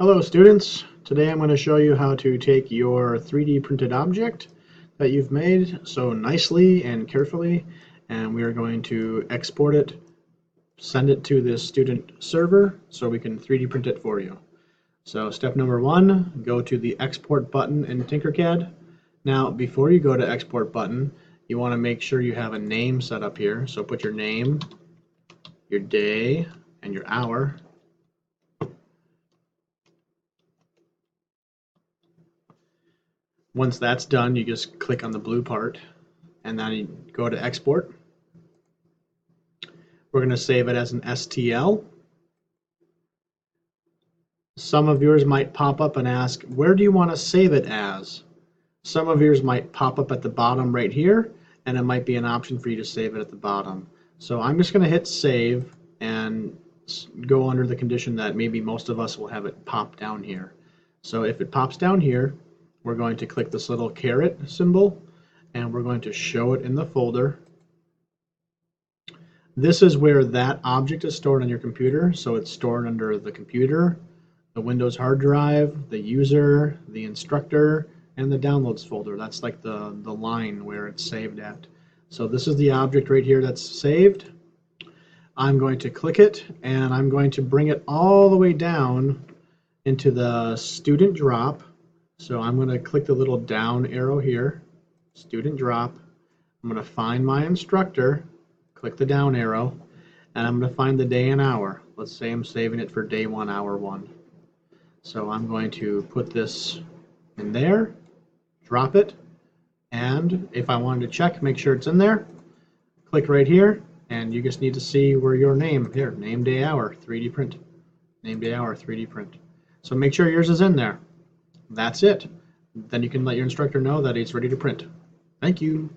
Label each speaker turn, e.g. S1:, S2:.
S1: Hello students, today I'm going to show you how to take your 3D printed object that you've made so nicely and carefully, and we are going to export it, send it to this student server so we can 3D print it for you. So step number one, go to the export button in Tinkercad. Now before you go to export button, you want to make sure you have a name set up here. So put your name, your day, and your hour. Once that's done, you just click on the blue part and then you go to export. We're going to save it as an STL. Some of yours might pop up and ask, where do you want to save it as? Some of yours might pop up at the bottom right here, and it might be an option for you to save it at the bottom. So I'm just going to hit save and go under the condition that maybe most of us will have it pop down here. So if it pops down here, we're going to click this little caret symbol and we're going to show it in the folder. This is where that object is stored on your computer. So it's stored under the computer, the Windows hard drive, the user, the instructor, and the downloads folder. That's like the line where it's saved at. So this is the object right here that's saved. I'm going to click it and I'm going to bring it all the way down into the student drop. So I'm going to click the little down arrow here, student drop. I'm going to find my instructor, click the down arrow, and I'm going to find the day and hour. Let's say I'm saving it for day 1, hour 1. So I'm going to put this in there, drop it, and if I wanted to check, make sure it's in there, click right here, and you just need to see where your name, here, name, day, hour, 3D print. Name, day, hour, 3D print. So make sure yours is in there. That's it. Then you can let your instructor know that it's ready to print. Thank you.